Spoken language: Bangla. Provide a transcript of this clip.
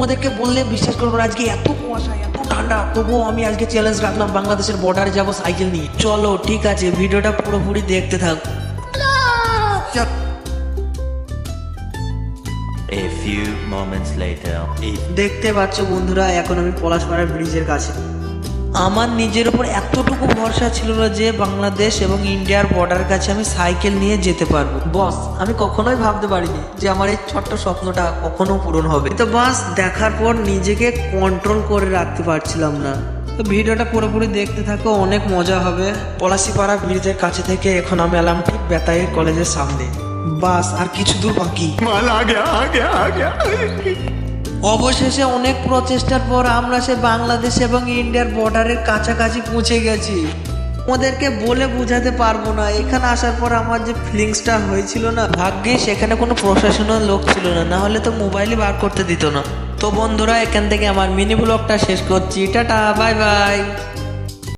ওদেরকে বললে বিশ্বাস করবো আজকে এত কুয়াশা এত ঠান্ডা, তবুও আমি আজকে চ্যালেঞ্জ রাখলাম বাংলাদেশের বর্ডারে যাবো সাইকেল নিয়ে। চলো ঠিক আছে, ভিডিওটা পুরোপুরি দেখতে থাক। A few moments later. দেখতে পাচ্ছ বন্ধুরা, এখন আমি পলাশপাড়া ব্রিজের কাছে। আমার নিজের উপর এতটুকু ভরসা ছিল না যে বাংলাদেশ এবং ইন্ডিয়ার বর্ডারের কাছে আমি সাইকেল নিয়ে যেতে পারবো। বস, আমি কখনোই ভাবতে পারিনি যে আমার এই ছোট্ট স্বপ্নটা কখনো পূরণ হবে। তো বাস দেখার পর নিজেকে কন্ট্রোল করে রাখতে পারছিলাম না। তো ভিডিওটা পুরোপুরি দেখতে থাকো, অনেক মজা হবে। পলাশিপাড়া ব্রিজের কাছে থেকে এখন আমি এলাম ঠিক বেতাইয়ের কলেজের সামনে। বাস আর কিছু দূর বাকি। অবশেষে অনেক প্রচেষ্টার পর আমরা সে বাংলাদেশ এবং ইন্ডিয়ার বর্ডারের কাছাকাছি পৌঁছে গেছি। ওদেরকে বলে বোঝাতে পারবো না, এখানে আসার পর আমার যে ফিলিংসটা হয়েছিল না, ভাগ্যে সেখানে কোনো প্রশাসনের লোক ছিল না, না হলে তো মোবাইলই বার করতে দিত না। তো বন্ধুরা, এখান থেকে আমার মিনি ব্লগটা শেষ করছি। Tata, bye bye.